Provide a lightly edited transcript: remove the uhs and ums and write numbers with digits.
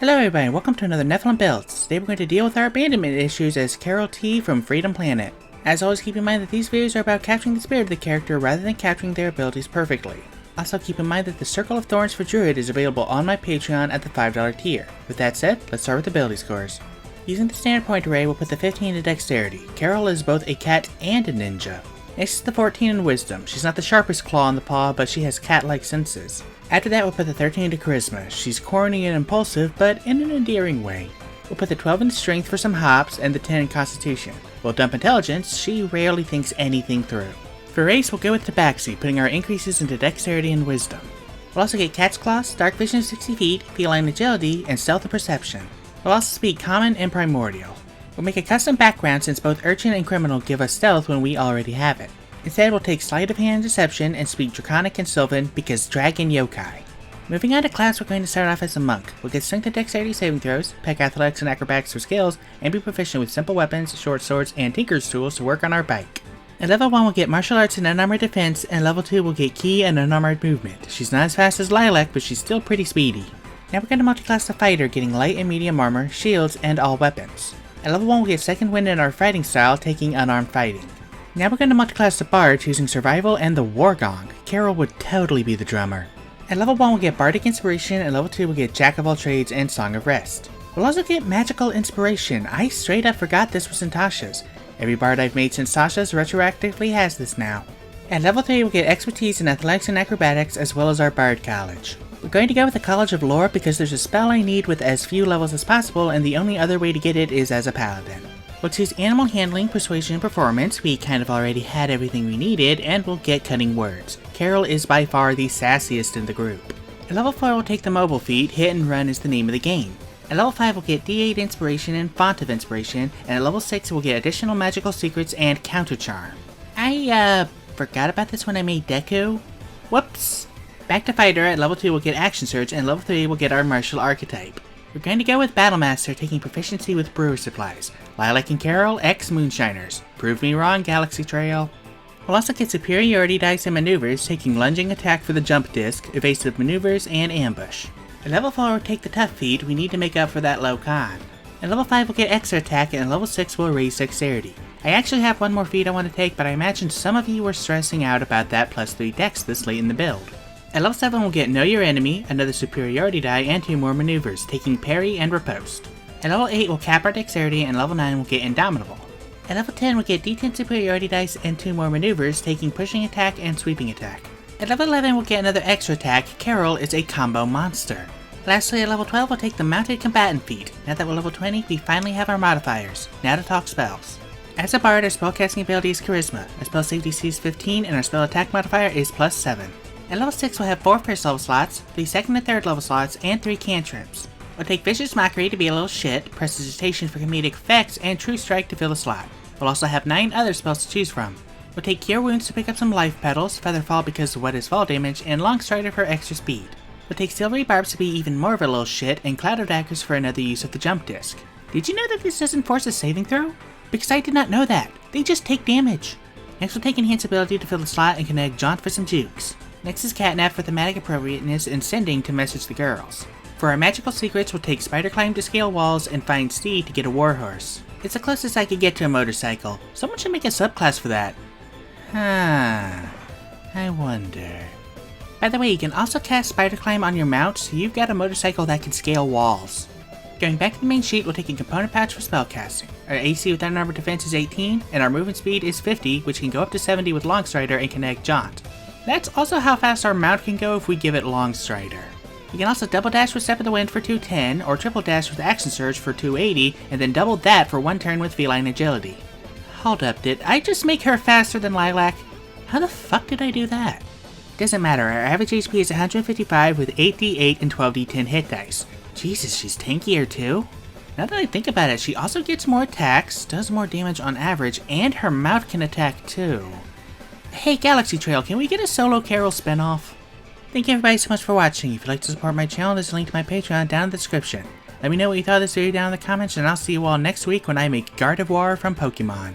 Hello everybody, welcome to another Nephilim Builds. Today we're going to deal with our abandonment issues as Carol T from Freedom Planet. As always, keep in mind that these videos are about capturing the spirit of the character rather than capturing their abilities perfectly. Also keep in mind that the Circle of Thorns for Druid is available on my Patreon at the $5 tier. With that said, let's start with the ability scores. Using the standard point array, we'll put the 15 in Dexterity. Carol is both a cat and a ninja. Next is the 14 in Wisdom. She's not the sharpest claw in the paw, but she has cat-like senses. After that, we'll put the 13 into Charisma. She's corny and impulsive, but in an endearing way. We'll put the 12 in Strength for some hops, and the 10 in Constitution. We'll dump Intelligence. She rarely thinks anything through. For Race, we'll go with Tabaxi, putting our increases into Dexterity and Wisdom. We'll also get Cat's Claws, Dark Vision of 60 feet, Feline Agility, and Stealth and Perception. We'll also speak Common and Primordial. We'll make a custom background since both Urchin and Criminal give us Stealth when we already have it. Instead, we'll take Sleight of Hand and Deception and speak Draconic and Sylvan because Dragon Yokai. Moving on to class, we're going to start off as a Monk. We'll get Strength and Dexterity saving throws, Peck Athletics and Acrobatics for skills, and be proficient with simple weapons, short swords, and Tinker's tools to work on our bike. At level 1, we'll get Martial Arts and Unarmored Defense, and level 2, we'll get Ki and Unarmored Movement. She's not as fast as Lilac, but she's still pretty speedy. Now we're going to multiclass the Fighter, getting Light and Medium Armor, Shields, and all weapons. At level 1, we'll get Second Wind in our fighting style, taking Unarmed Fighting. Now we're going to multiclass the Bard, choosing Survival and the War Gong. Carol would totally be the drummer. At level 1, we'll get Bardic Inspiration, and level 2, we'll get Jack of All Trades and Song of Rest. We'll also get Magical Inspiration. I straight up forgot this was in Tasha's. Every bard I've made since Tasha's retroactively has this now. At level 3, we'll get Expertise in Athletics and Acrobatics, as well as our Bard College. We're going to go with the College of Lore because there's a spell I need with as few levels as possible, and the only other way to get it is as a Paladin. We'll choose Animal Handling, Persuasion, and Performance. We kind of already had everything we needed, and we'll get Cutting Words. Carol is by far the sassiest in the group. At level 4, we'll take the Mobile feat. Hit and Run is the name of the game. At level 5, we'll get D8 Inspiration and Font of Inspiration, and at level 6, we'll get Additional Magical Secrets and Counter Charm. I, forgot about this when I made Deku. Whoops! Back to Fighter. At level 2, we'll get Action Surge, and level 3, we'll get our Martial Archetype. We're going to go with Battle Master, taking proficiency with Brewer Supplies. Lilac and Carol, X Moonshiners. Prove me wrong, Galaxy Trail. We'll also get Superiority Dice and Maneuvers, taking Lunging Attack for the Jump Disc, Evasive Maneuvers, and Ambush. At level 4, we'll take the Tough feat. We need to make up for that low con. At level 5, we'll get Extra Attack, and at level 6, we'll raise Dexterity. I actually have one more feat I want to take, but I imagine some of you were stressing out about that +3 Dex this late in the build. At level 7, we'll get Know Your Enemy, another Superiority die, and 2 more Maneuvers, taking Parry and Riposte. At level 8, we'll cap our Dexterity, and level 9, we'll get Indomitable. At level 10, we'll get D10 Superiority dice and 2 more Maneuvers, taking Pushing Attack and Sweeping Attack. At level 11, we'll get another Extra Attack. Carol is a combo monster. Lastly, at level 12, we'll take the Mounted Combatant feat. Now that we're level 20, we finally have our modifiers. Now to talk spells. As a bard, our spellcasting ability is Charisma, our spell save DC is 15, and our spell attack modifier is +7. At level 6, we'll have 4 first level slots, 3 second and third level slots, and 3 cantrips. We'll take Vicious Mockery to be a little shit, Prestidigitation for comedic effects, and True Strike to fill the slot. We'll also have 9 other spells to choose from. We'll take Cure Wounds to pick up some life petals, Featherfall because of what is fall damage, and Long Strider for extra speed. We'll take Silvery Barbs to be even more of a little shit, and Cloud of Daggers for another use of the jump disc. Did you know that this doesn't force a saving throw? Because I did not know that. They just take damage. Next, we'll take Enhance ability to fill the slot and connect Jaunt for some jukes. Next is Catnap for thematic appropriateness and Sending to message the girls. For our magical secrets, we'll take Spider Climb to scale walls and Find Steed to get a warhorse. It's the closest I could get to a motorcycle. Someone should make a subclass for that. I wonder. By the way, you can also cast Spider Climb on your mount, so you've got a motorcycle that can scale walls. Going back to the main sheet, we'll take a component pouch for spellcasting. Our AC with unarmored defense is 18, and our movement speed is 50, which can go up to 70 with Long Strider and connect Jaunt. That's also how fast our mount can go if we give it Long Strider. You can also double dash with Step of the Wind for 210, or triple dash with Action Surge for 280, and then double that for 1 turn with Feline Agility. Hold up, did I just make her faster than Lilac? How the fuck did I do that? Doesn't matter, our average HP is 155 with 8d8 and 12d10 hit dice. Jesus, she's tankier too? Now that I think about it, she also gets more attacks, does more damage on average, and her mount can attack too. Hey Galaxy Trail, can we get a solo Carol spinoff? Thank you everybody so much for watching. If you'd like to support my channel, there's a link to my Patreon down in the description. Let me know what you thought of this video down in the comments, and I'll see you all next week when I make Gardevoir from Pokemon.